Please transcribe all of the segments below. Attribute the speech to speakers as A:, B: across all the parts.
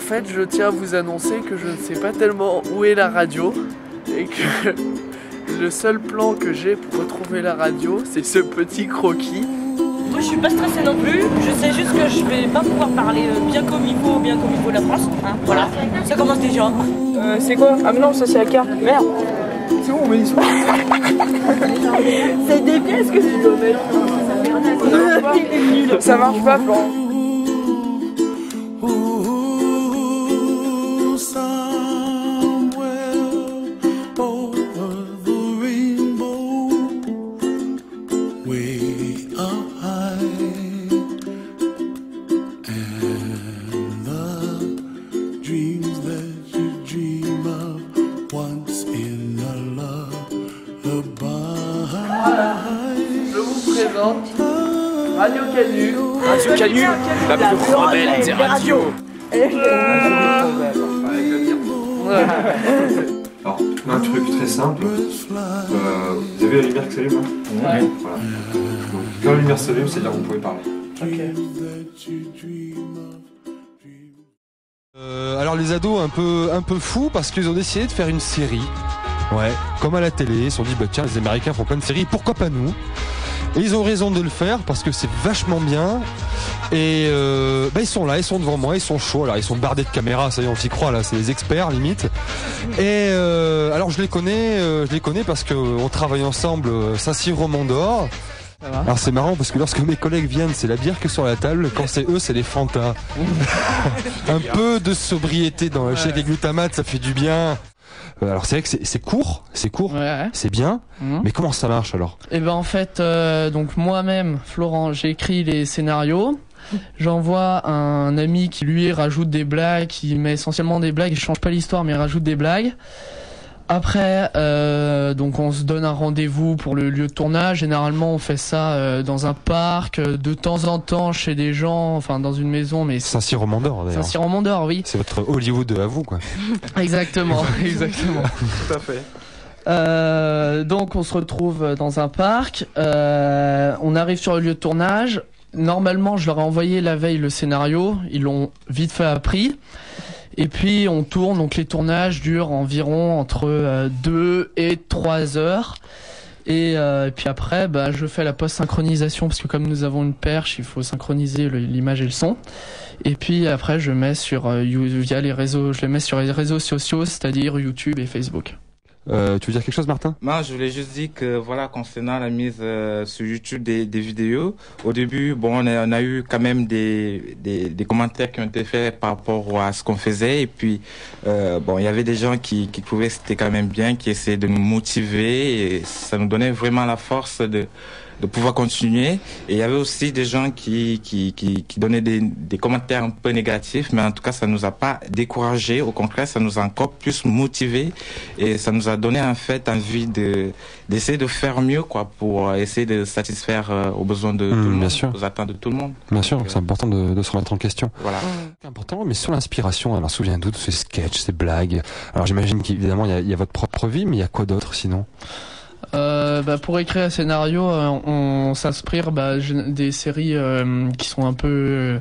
A: fait, je tiens à vous annoncer que je ne sais pas tellement où est la radio et que le seul plan que j'ai pour retrouver la radio, c'est ce petit croquis.
B: Moi je suis pas stressée non plus, je sais juste que je vais pas pouvoir parler bien comme il faut la France. Hein, voilà, ça commence déjà.
C: C'est quoi? Ah mais non, ça c'est la carte, merde. C'est où on met les sous?
B: C'est des pièces que tu dois mettre.
C: Ça marche pas, Florent.
A: Je vous présente Radio Canu.
D: Radio Canu, la plus rebelle des radios.
E: Alors, un truc très simple. Vous avez la lumière qui s'allume là?
A: Ouais.
E: Voilà. Donc, quand la lumière s'allume, c'est-à-dire que vous pouvez parler.
A: Ok.
F: Alors les ados un peu fous parce qu'ils ont décidé de faire une série. Ouais, comme à la télé, ils se sont dit bah tiens, les Américains font plein de séries, pourquoi pas nous? Et ils ont raison de le faire parce que c'est vachement bien. Et ils sont là, ils sont devant moi, ils sont chauds. Alors ils sont bardés de caméras, ça y est, on s'y croit là, c'est des experts limite. Et alors je les connais parce que on travaille ensemble, Saint-Cyr-Romand d'Or. Alors c'est marrant parce que lorsque mes collègues viennent, c'est la bière que sur la table. Quand c'est eux, c'est les Fanta. Un peu de sobriété dans le chèque et glutamate, ça fait du bien. Alors c'est vrai que c'est court,
A: Ouais.
F: c'est bien. Mais comment ça marche alors?
A: Et ben en fait, donc moi-même, Florent, j'ai écrit les scénarios. J'envoie un ami qui lui rajoute des blagues, qui met essentiellement des blagues. Il change pas l'histoire, mais il rajoute des blagues. Après, donc on se donne un rendez-vous pour le lieu de tournage. Généralement, on fait ça dans un parc, de temps en temps chez des gens, enfin dans une maison, mais
F: Saint-Cyr-Romand d'Or d'ailleurs.
A: Saint-Cyr-Romand d'Or, oui.
F: C'est votre Hollywood à vous quoi.
A: Exactement, exactement.
F: Tout à fait.
A: Donc on se retrouve dans un parc. On arrive sur le lieu de tournage. Normalement, je leur ai envoyé la veille le scénario. Ils l'ont vite fait appris. Et puis on tourne, donc les tournages durent environ entre 2 et 3 heures. Et puis après, je fais la post-synchronisation parce que comme nous avons une perche, il faut synchroniser l'image et le son. Et puis après, je mets sur via les réseaux, je les mets sur les réseaux sociaux, c'est-à-dire YouTube et Facebook.
F: Tu veux dire quelque chose, Martin?
G: Non, je voulais juste dire que voilà, concernant la mise sur YouTube des vidéos, au début, bon, on a eu quand même des commentaires qui ont été faits par rapport à ce qu'on faisait, et puis bon, il y avait des gens qui trouvaient que c'était quand même bien, qui essayaient de nous motiver, et ça nous donnait vraiment la force de pouvoir continuer. Et il y avait aussi des gens qui donnaient des commentaires un peu négatifs, mais en tout cas, ça nous a pas découragés. Au contraire, ça nous a encore plus motivés et ça nous a donné en fait envie d'essayer de faire mieux, quoi, pour essayer de satisfaire aux besoins de tout le monde, aux attentes de tout le monde.
F: Bien sûr, c'est important de se remettre en question.
G: Voilà.
F: C'est important, mais sur l'inspiration, alors souviens-toi de ces sketchs, ces blagues. Alors j'imagine qu'évidemment, il y a votre propre vie, mais il y a quoi d'autre sinon?
A: Pour écrire un scénario, on s'inspire des séries qui sont un peu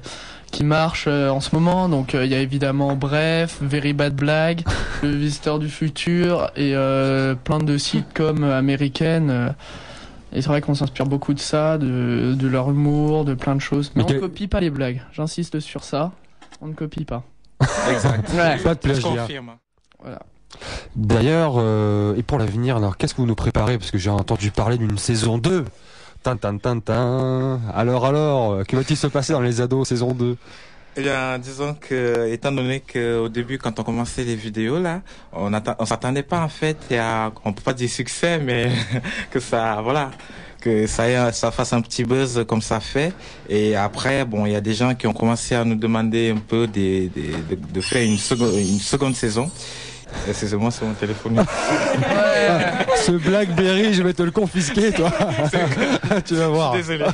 A: qui marchent en ce moment. Donc il y a évidemment Bref, Very Bad Blague, Le Visiteur du Futur et plein de sitcoms américaines. Et c'est vrai qu'on s'inspire beaucoup de ça, de leur humour, de plein de choses. Mais on ne copie pas les blagues. J'insiste sur ça. On ne copie pas.
G: Exact.
A: Ouais.
F: Pas de plagiat.
G: Je confirme.
A: Voilà.
F: D'ailleurs, et pour l'avenir, alors qu'est-ce que vous nous préparez? Parce que j'ai entendu parler d'une saison 2. Alors, que va-t-il se passer dans les ados saison 2?
G: Eh bien, disons que, étant donné qu'au début, quand on commençait les vidéos, là, on s'attendait pas, en fait, on peut pas dire succès, mais que ça, voilà, que ça fasse un petit buzz comme ça fait. Et après, bon, il y a des gens qui ont commencé à nous demander un peu de faire une seconde saison. Excusez-moi, c'est mon téléphone.
F: Ce Blackberry, je vais te le confisquer, toi. Tu vas voir.
G: Désolé.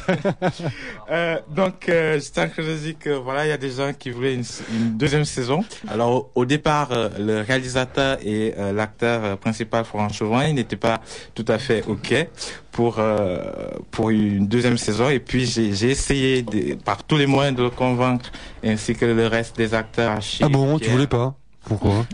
G: Donc, j'étais en train de dire que voilà, il y a des gens qui voulaient une deuxième saison. Alors, au départ, le réalisateur et l'acteur principal, Florent Chauvin, ils n'étaient pas tout à fait OK pour une deuxième saison. Et puis, j'ai essayé par tous les moyens de le convaincre, ainsi que le reste des acteurs. Achille,
F: Ah bon, tu
G: Pierre.
F: voulais pas? Pourquoi?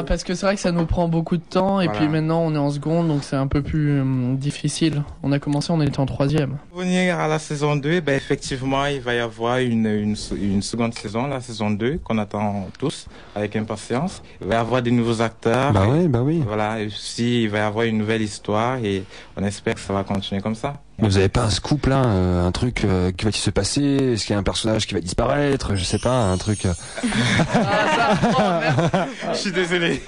A: Parce que c'est vrai que ça nous prend beaucoup de temps et
G: Voilà.
A: puis maintenant on est en seconde donc c'est un peu plus difficile. On a commencé, on était en troisième.
G: Pour venir à la saison 2, ben effectivement, il va y avoir une seconde saison, la saison 2, qu'on attend tous avec impatience. Il va y avoir des nouveaux acteurs.
F: Bah oui.
G: Voilà, et aussi il va y avoir une nouvelle histoire et on espère que ça va continuer comme ça.
F: Mais vous avez pas un scoop là, un truc qui va se passer? Est-ce qu'il y a un personnage qui va disparaître? Je sais pas, un truc.
G: Je suis désolé.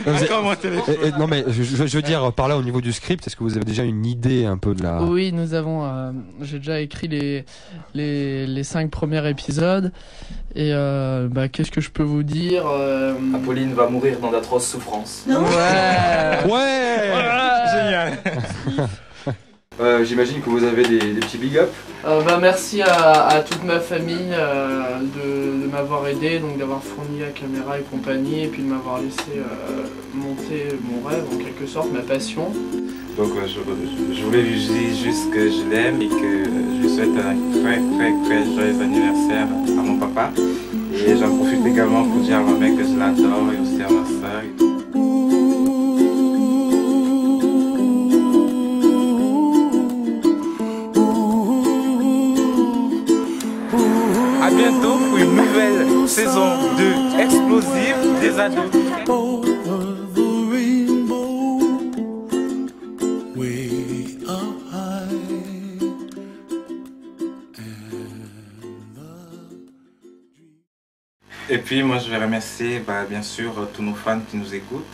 F: Vous avez-
G: Encore mon téléphone.
F: Non mais je veux dire par là au niveau du script, est-ce que vous avez déjà une idée un peu de la...
A: Oui, nous avons. J'ai déjà écrit les 5 premiers épisodes et qu'est-ce que je peux vous dire
D: Apolline va mourir dans d'atroces souffrances.
A: Ouais.
F: Ouais.
G: Génial.
E: J'imagine que vous avez des petits big up.
A: Merci à toute ma famille de m'avoir aidé, donc d'avoir fourni la caméra et compagnie, et puis de m'avoir laissé monter mon rêve en quelque sorte, ma passion.
G: Donc je voulais lui dire juste que je l'aime et que je lui souhaite un très joyeux anniversaire à mon papa. Et j'en profite également pour dire à ma mère que je l'adore et aussi à ma soeur. À bientôt pour une nouvelle saison 2 explosive des ados. Et puis moi je vais remercier bien sûr tous nos fans qui nous écoutent.